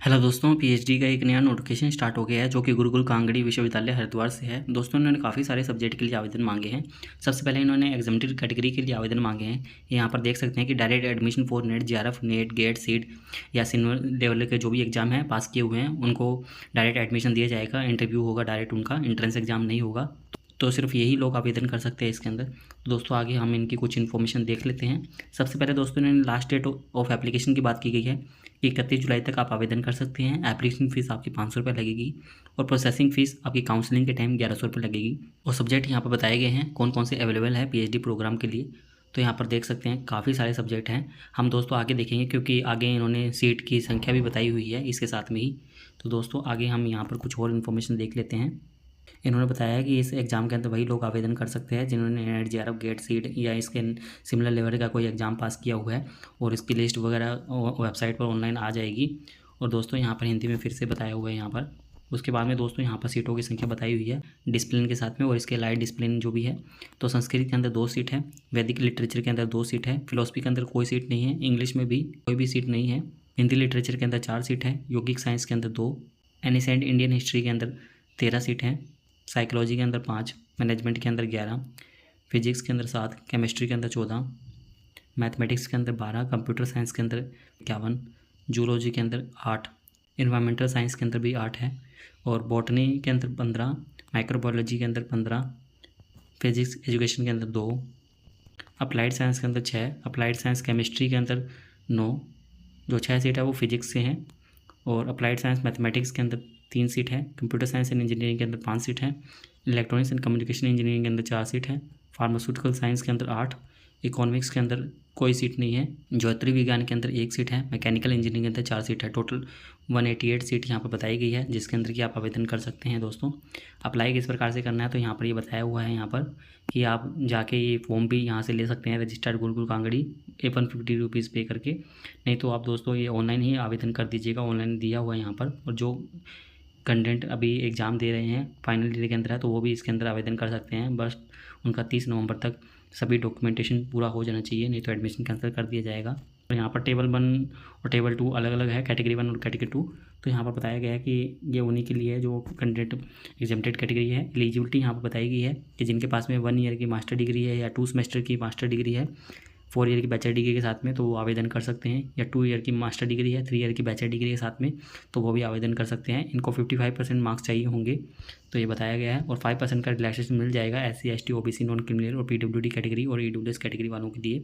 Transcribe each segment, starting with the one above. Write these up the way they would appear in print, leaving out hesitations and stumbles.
Hello दोस्तों, PhD का एक नया नोटिफिकेशन स्टार्ट हो गया है जो कि गुरुकुल कांगड़ी विश्वविद्यालय हरिद्वार से है। दोस्तों, इन्होंने काफ़ी सारे सब्जेक्ट के लिए आवेदन मांगे हैं। सबसे पहले इन्होंने एग्जामिनेटेड कैटेगरी के लिए आवेदन मांगे हैं। यहाँ पर देख सकते हैं कि direct admission for NET, JRF, NET, GATE, SET या सीनियर लेवल के जो भी एग्जाम है पास किए हुए हैं उनको डायरेक्ट एडमिशन दिया जाएगा। इंटरव्यू होगा डायरेक्ट, उनका एंट्रेंस एग्जाम नहीं होगा। तो सिर्फ यही लोग आवेदन कर सकते हैं इसके अंदर। दोस्तों, आगे हम इनकी कुछ इन्फॉर्मेशन देख लेते हैं। सबसे पहले दोस्तों, इन्होंने लास्ट डेट ऑफ एप्लीकेशन की बात की गई है कि 31 जुलाई तक आप आवेदन कर सकते हैं। एप्लीकेशन फ़ीस आपकी 500 रुपये लगेगी और प्रोसेसिंग फ़ीस आपकी काउंसलिंग के टाइम 1100 रुपये लगेगी। और सब्जेक्ट यहाँ पर बताए गए हैं कौन कौन से अवेलेबल है पीएचडी प्रोग्राम के लिए। तो यहाँ पर देख सकते हैं काफ़ी सारे सब्जेक्ट हैं। हम दोस्तों आगे देखेंगे क्योंकि आगे इन्होंने सीट की संख्या भी बताई हुई है इसके साथ में ही। तो दोस्तों आगे हम यहाँ पर कुछ और इन्फॉर्मेशन देख लेते हैं। इन्होंने बताया कि इस एग्ज़ाम के अंदर वही लोग आवेदन कर सकते हैं जिन्होंने नेट, जेआरएफ, गेट, सीट या इसके सिमिलर लेवल का कोई एग्ज़ाम पास किया हुआ है। और इसकी लिस्ट वगैरह वेबसाइट पर ऑनलाइन आ जाएगी। और दोस्तों यहाँ पर हिंदी में फिर से बताया हुआ है यहाँ पर। उसके बाद में दोस्तों यहाँ पर सीटों की संख्या बताई हुई है डिसिप्लिन के साथ में और इसके लाइट डिसिप्लिन जो भी है। तो संस्कृत के अंदर 2 सीट है, वैदिक लिटरेचर के अंदर 2 सीट है, फिलोसफी के अंदर कोई सीट नहीं है, इंग्लिश में भी कोई भी सीट नहीं है, हिंदी लिटरेचर के अंदर 4 सीट है, योगिक साइंस के अंदर 2, एनिसेंट इंडियन हिस्ट्री के अंदर 13 सीट है, साइकोलॉजी के अंदर 5, मैनेजमेंट के अंदर 11, फिजिक्स के अंदर 7, केमिस्ट्री के अंदर 14, मैथमेटिक्स के अंदर 12, कंप्यूटर साइंस के अंदर 51, जूलॉजी के अंदर 8, इन्वायरमेंटल साइंस के अंदर भी 8 है और बॉटनी के अंदर 15, माइक्रोबायोलॉजी के अंदर 15, फिजिक्स एजुकेशन के अंदर 2, अप्लाइड साइंस के अंदर 6, अप्लाइड साइंस केमिस्ट्री के अंदर 9, जो 6 सीट है वो फिजिक्स से हैं, और अप्लाइड साइंस मैथमेटिक्स के अंदर 3 सीट है, कंप्यूटर साइंस एंड इंजीनियरिंग के अंदर 5 सीट है, इलेक्ट्रॉनिक्स एंड कम्युनिकेशन इंजीनियरिंग के अंदर 4 सीट है, फार्मास्यूटिकल साइंस के अंदर 8, इकोनॉमिक्स के अंदर कोई सीट नहीं है, ज्योतिर्विज्ञान विज्ञान के अंदर 1 सीट है, मैकेनिकल इंजीनियरिंग के अंदर 4 सीट है। टोटल 188 सीट यहाँ पर बताई गई है जिसके अंदर कि आप आवेदन कर सकते हैं। दोस्तों, अप्लाई किस प्रकार से करना है तो यहाँ पर ये बताया हुआ है यहाँ पर कि आप जाके ये फॉर्म भी यहाँ से ले सकते हैं रजिस्टर्ड गुरुकुल कांगड़ी 150 रुपीज़ पे करके। नहीं तो आप दोस्तों ये ऑनलाइन ही आवेदन कर दीजिएगा, ऑनलाइन दिया हुआ है यहाँ पर। और जो कैंडिडेट अभी एग्ज़ाम दे रहे हैं फाइनल ईयर के अंदर है तो वो भी इसके अंदर आवेदन कर सकते हैं। बस उनका 30 नवंबर तक सभी डॉक्यूमेंटेशन पूरा हो जाना चाहिए, नहीं तो एडमिशन कैंसिल कर दिया जाएगा। और यहाँ पर टेबल 1 और टेबल 2 अलग अलग है, कैटेगरी 1 और कैटेगरी 2। तो यहाँ पर बताया गया है कि ये उन्हीं के लिए जो कैंडिडेट एग्जाम्प्टेड कैटेगरी है। एलिजिबिलिटी यहाँ पर बताई गई है कि जिनके पास में 1 ईयर की मास्टर डिग्री है या 2 सेमेस्टर की मास्टर डिग्री है, 4 ईयर की बैचलर डिग्री के साथ में तो वो आवेदन कर सकते हैं, या 2 ईयर की मास्टर डिग्री है, 3 ईयर की बैचलर डिग्री के साथ में तो वो भी आवेदन कर सकते हैं। इनको 55% मार्क्स चाहिए होंगे तो ये बताया गया है। और 5% का रिलैक्सेशन मिल जाएगा SC ST OBC non criminal और PWD कैटेगरी और EWS कैटेगरी वालों के लिए।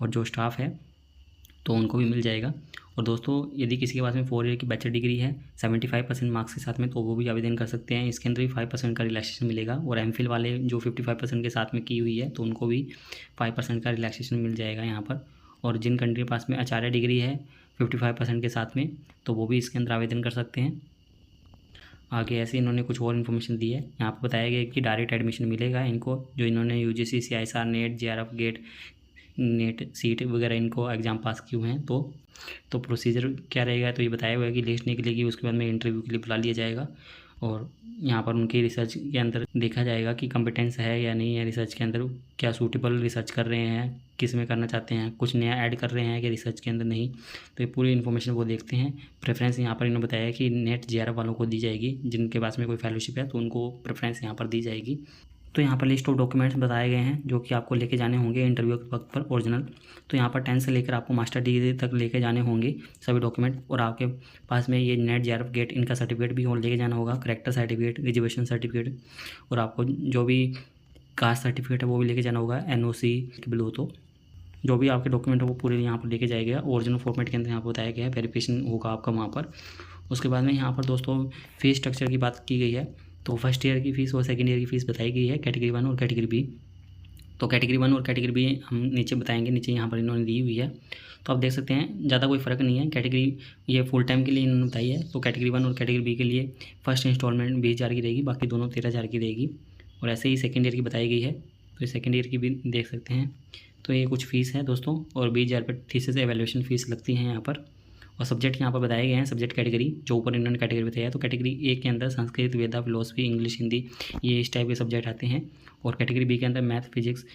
और जो स्टाफ है तो उनको भी मिल जाएगा। और दोस्तों, यदि किसी के पास में 4 ईयर की बैचलर डिग्री है 75% मार्क्स के साथ में तो वो भी आवेदन कर सकते हैं। इसके अंदर भी 5% का रिलैक्सेशन मिलेगा। और MPhil वाले जो 55% के साथ में की हुई है तो उनको भी 5% का रिलैक्सेशन मिल जाएगा यहाँ पर। और जिन कंट्री के पास में आचार्य डिग्री है 55% के साथ में तो वो भी इसके अंदर आवेदन कर सकते हैं। आगे ऐसे इन्होंने कुछ और इन्फॉर्मेशन दी है। यहाँ पर बताया गया कि डायरेक्ट एडमिशन मिलेगा इनको जो इन्होंने UGC CISR NET, JRF, GATE, NET, SET वगैरह इनको एग्ज़ाम पास किए हुए हैं। तो प्रोसीजर क्या रहेगा तो ये बताया हुआ है कि लिस्ट निकलेगी, उसके बाद में इंटरव्यू के लिए बुला लिया जाएगा। और यहाँ पर उनकी रिसर्च के अंदर देखा जाएगा कि कंपिटेंस है या नहीं है, रिसर्च के अंदर क्या सूटेबल रिसर्च कर रहे हैं, किस में करना चाहते हैं, कुछ नया ऐड कर रहे हैं कि रिसर्च के अंदर नहीं। तो ये पूरी इन्फॉर्मेशन वो देखते हैं। प्रेफरेंस यहाँ पर इन्होंने बताया कि नेट, JRF वालों को दी जाएगी, जिनके पास में कोई फेलोशिप है तो उनको प्रेफरेंस यहाँ पर दी जाएगी। तो यहाँ पर लिस्ट ऑफ डॉक्यूमेंट्स बताए गए हैं जो कि आपको लेके जाने होंगे इंटरव्यू के वक्त पर ओरिजिनल। तो यहाँ पर 10 से लेकर आपको मास्टर डिग्री तक लेके जाने होंगे सभी डॉक्यूमेंट। और आपके पास में ये नेट, JRF, गेट इनका सर्टिफिकेट भी लेके जाना होगा, करेक्टर सर्टिफिकेट, ग्रेजुएशन सर्टिफिकेट, और आपको जो भी कास्ट सर्टिफिकेट है वो भी लेके जाना होगा, NOC के बिलो। तो जो भी आपके डॉक्यूमेंट है वो पूरे यहाँ पर लेके जाएगा। ओरिजिनल फॉर्मेट के अंदर यहाँ पर बताया गया है, वेरिफिकेशन होगा आपका वहाँ पर। उसके बाद में यहाँ पर दोस्तों फीस स्ट्रक्चर की बात की गई है। तो फर्स्ट ईयर की फ़ीस और सेकंड ईयर की फ़ीस बताई गई है, कैटेगरी 1 और कैटेगरी B। तो कैटेगरी 1 और कैटेगरी B हम नीचे बताएंगे, नीचे यहाँ पर इन्होंने दी हुई है। तो आप देख सकते हैं ज़्यादा कोई फ़र्क नहीं है। कैटेगरी ये फुल टाइम के लिए इन्होंने बताई है। तो कैटेगरी 1 और कैटेगरी B के लिए फर्स्ट इंस्टॉलमेंट 20,000 की रहेगी, बाकी दोनों 13,000 की रहेगी। और ऐसे ही सेकेंड ईयर की बताई गई है, तो सेकेंड ईयर की भी देख सकते हैं। तो ये कुछ फ़ीस है दोस्तों, और 20,000 रुपये थीसिस एवेल्यूएशन फ़ीस लगती है यहाँ पर। और सब्जेक्ट यहाँ पर बताए गए हैं, सब्जेक्ट कैटेगरी जो ऊपर इन्होंने कैटेगरी बताया है। तो कैटेगरी A के अंदर संस्कृत, वेदा, फिलोसफी, इंग्लिश, हिंदी ये इस टाइप के सब्जेक्ट आते हैं। और कैटेगरी B के अंदर मैथ, फिजिक्स,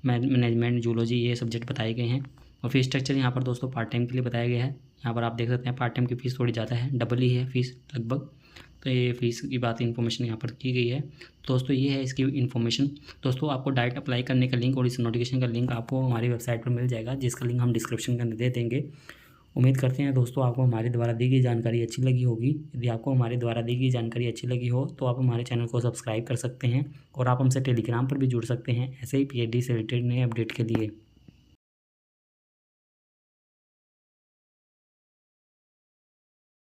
मैनेजमेंट, जूलॉजी ये सब्जेक्ट बताए गए हैं। और फीस स्ट्रक्चर यहाँ पर दोस्तों पार्ट टाइम के लिए बताया गया है। यहाँ पर आप देख सकते हैं पार्ट टाइम की फ़ीस थोड़ी ज़्यादा है, डबल ही है फ़ीस लगभग। तो ये फ़ीस की बात इन्फॉर्मेशन यहाँ पर की गई है। दोस्तों ये है इसकी इन्फॉर्मेशन। दोस्तों आपको डायरेक्ट अप्लाई करने का लिंक और इस नोटिफिकेशन का लिंक आपको हमारी वेबसाइट पर मिल जाएगा, जिसका लिंक हम डिस्क्रिप्शन के अंदर दे देंगे। उम्मीद करते हैं दोस्तों आपको हमारे द्वारा दी गई जानकारी अच्छी लगी होगी। यदि आपको हमारे द्वारा दी गई जानकारी अच्छी लगी हो तो आप हमारे चैनल को सब्सक्राइब कर सकते हैं और आप हमसे टेलीग्राम पर भी जुड़ सकते हैं ऐसे ही PhD से रिलेटेड नए अपडेट के लिए।